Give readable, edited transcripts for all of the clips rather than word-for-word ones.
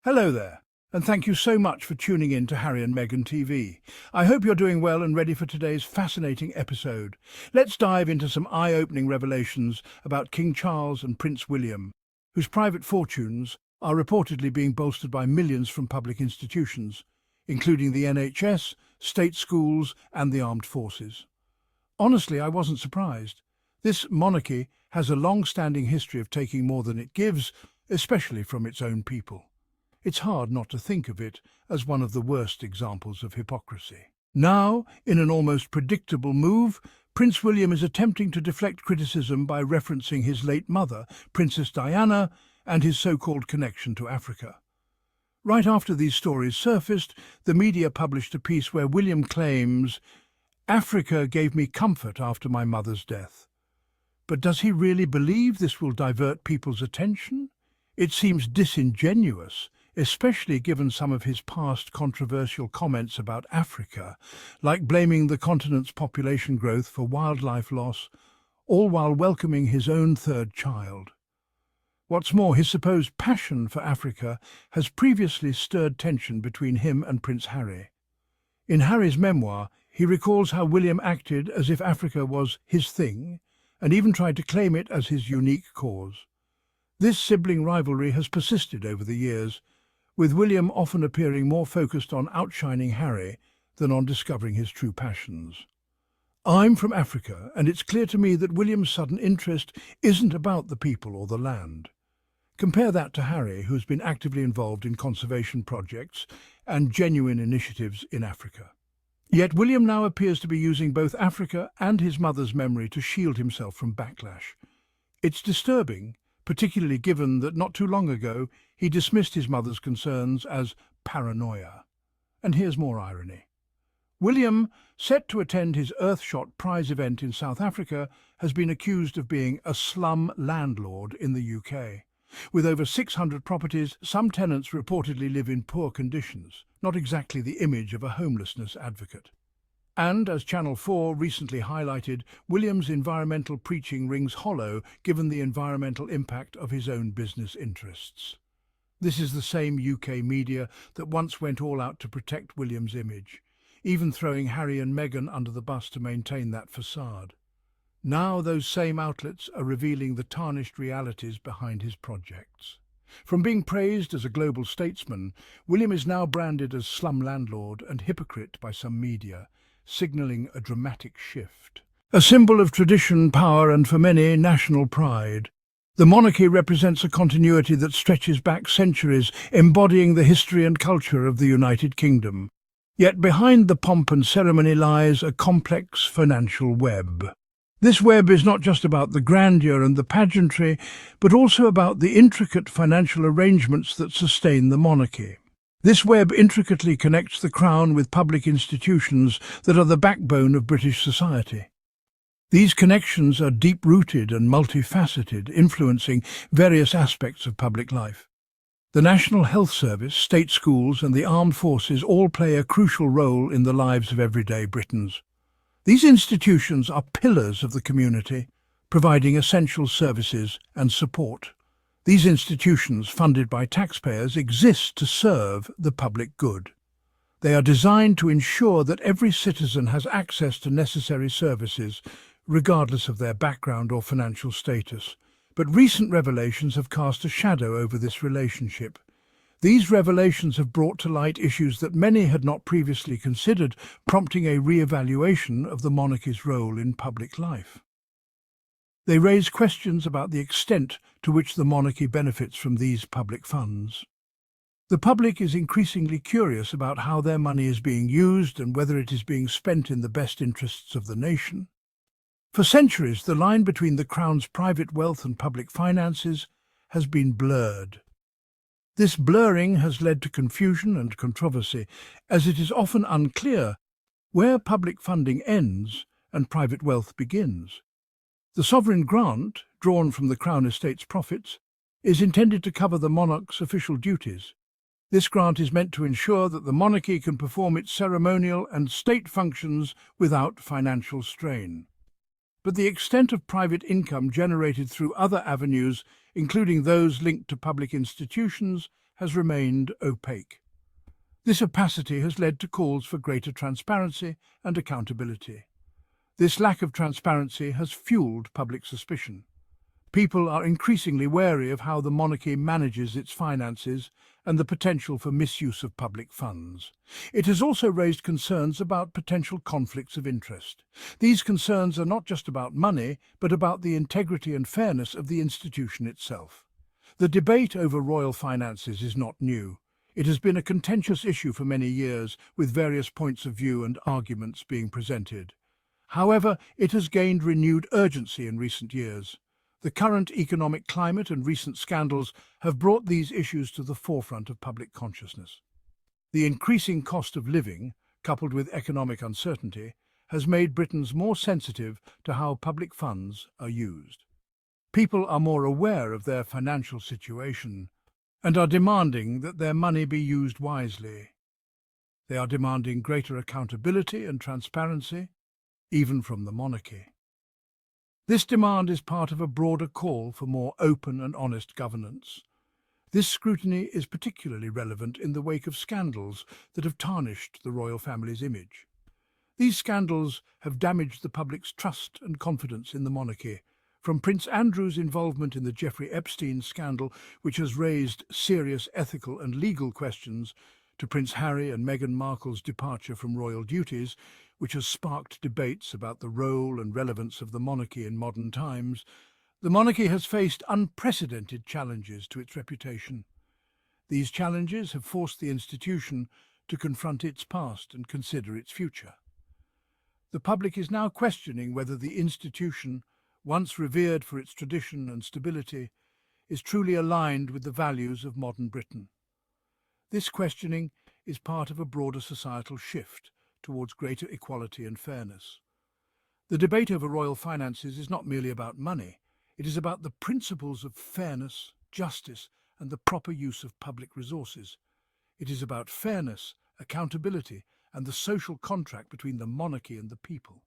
Hello there, and thank you so much for tuning in to Harry and Meghan TV. I hope you're doing well and ready for today's fascinating episode. Let's dive into some eye-opening revelations about King Charles and Prince William, whose private fortunes are reportedly being bolstered by millions from public institutions, including the NHS, state schools, and the armed forces. Honestly, I wasn't surprised. This monarchy has a long-standing history of taking more than it gives, especially from its own people. It's hard not to think of it as one of the worst examples of hypocrisy. Now, in an almost predictable move, Prince William is attempting to deflect criticism by referencing his late mother, Princess Diana, and his so-called connection to Africa. Right after these stories surfaced, the media published a piece where William claims, "Africa gave me comfort after my mother's death." But does he really believe this will divert people's attention? It seems disingenuous, especially given some of his past controversial comments about Africa, like blaming the continent's population growth for wildlife loss, all while welcoming his own third child. What's more, his supposed passion for Africa has previously stirred tension between him and Prince Harry. In Harry's memoir, he recalls how William acted as if Africa was his thing, and even tried to claim it as his unique cause. This sibling rivalry has persisted over the years, with William often appearing more focused on outshining Harry than on discovering his true passions. I'm from Africa, and it's clear to me that William's sudden interest isn't about the people or the land. Compare that to Harry, who's been actively involved in conservation projects and genuine initiatives in Africa. Yet William now appears to be using both Africa and his mother's memory to shield himself from backlash. It's disturbing, particularly given that not too long ago he dismissed his mother's concerns as paranoia. And here's more irony. William, set to attend his Earthshot Prize event in South Africa, has been accused of being a slum landlord in the UK. With over 600 properties, some tenants reportedly live in poor conditions, not exactly the image of a homelessness advocate. And, as Channel 4 recently highlighted, William's environmental preaching rings hollow given the environmental impact of his own business interests. This is the same UK media that once went all out to protect William's image, even throwing Harry and Meghan under the bus to maintain that facade. Now those same outlets are revealing the tarnished realities behind his projects. From being praised as a global statesman, William is now branded as slum landlord and hypocrite by some media, signalling a dramatic shift. A symbol of tradition, power, and for many, national pride. The monarchy represents a continuity that stretches back centuries, embodying the history and culture of the United Kingdom. Yet behind the pomp and ceremony lies a complex financial web. This web is not just about the grandeur and the pageantry, but also about the intricate financial arrangements that sustain the monarchy. This web intricately connects the Crown with public institutions that are the backbone of British society. These connections are deep-rooted and multifaceted, influencing various aspects of public life. The National Health Service, state schools, and the armed forces all play a crucial role in the lives of everyday Britons. These institutions are pillars of the community, providing essential services and support. These institutions, funded by taxpayers, exist to serve the public good. They are designed to ensure that every citizen has access to necessary services, regardless of their background or financial status. But recent revelations have cast a shadow over this relationship. These revelations have brought to light issues that many had not previously considered, prompting a re-evaluation of the monarchy's role in public life. They raise questions about the extent to which the monarchy benefits from these public funds. The public is increasingly curious about how their money is being used and whether it is being spent in the best interests of the nation. For centuries, the line between the Crown's private wealth and public finances has been blurred. This blurring has led to confusion and controversy, as it is often unclear where public funding ends and private wealth begins. The sovereign grant, drawn from the Crown Estate's profits, is intended to cover the monarch's official duties. This grant is meant to ensure that the monarchy can perform its ceremonial and state functions without financial strain. But the extent of private income generated through other avenues, including those linked to public institutions, has remained opaque. This opacity has led to calls for greater transparency and accountability. This lack of transparency has fueled public suspicion. People are increasingly wary of how the monarchy manages its finances and the potential for misuse of public funds. It has also raised concerns about potential conflicts of interest. These concerns are not just about money, but about the integrity and fairness of the institution itself. The debate over royal finances is not new. It has been a contentious issue for many years, with various points of view and arguments being presented. However, it has gained renewed urgency in recent years. The current economic climate and recent scandals have brought these issues to the forefront of public consciousness. The increasing cost of living, coupled with economic uncertainty, has made Britons more sensitive to how public funds are used. People are more aware of their financial situation and are demanding that their money be used wisely. They are demanding greater accountability and transparency, even from the monarchy. This demand is part of a broader call for more open and honest governance. This scrutiny is particularly relevant in the wake of scandals that have tarnished the royal family's image. These scandals have damaged the public's trust and confidence in the monarchy, from Prince Andrew's involvement in the Jeffrey Epstein scandal, which has raised serious ethical and legal questions, to Prince Harry and Meghan Markle's departure from royal duties, which has sparked debates about the role and relevance of the monarchy in modern times. The monarchy has faced unprecedented challenges to its reputation. These challenges have forced the institution to confront its past and consider its future. The public is now questioning whether the institution, once revered for its tradition and stability, is truly aligned with the values of modern Britain. This questioning is part of a broader societal shift towards greater equality and fairness. The debate over royal finances is not merely about money. It is about the principles of fairness, justice, and the proper use of public resources. It is about fairness, accountability, and the social contract between the monarchy and the people.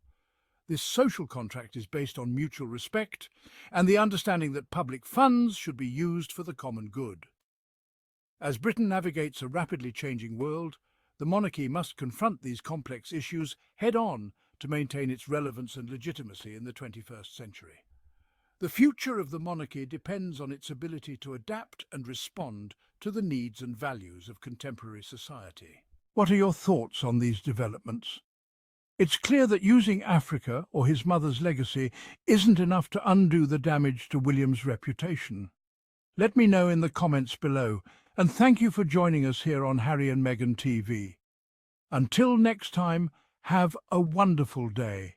This social contract is based on mutual respect and the understanding that public funds should be used for the common good. As Britain navigates a rapidly changing world, the monarchy must confront these complex issues head-on to maintain its relevance and legitimacy in the 21st century. The future of the monarchy depends on its ability to adapt and respond to the needs and values of contemporary society. What are your thoughts on these developments? It's clear that using Africa or his mother's legacy isn't enough to undo the damage to William's reputation. Let me know in the comments below, and thank you for joining us here on Harry and Meghan TV. Until next time, have a wonderful day.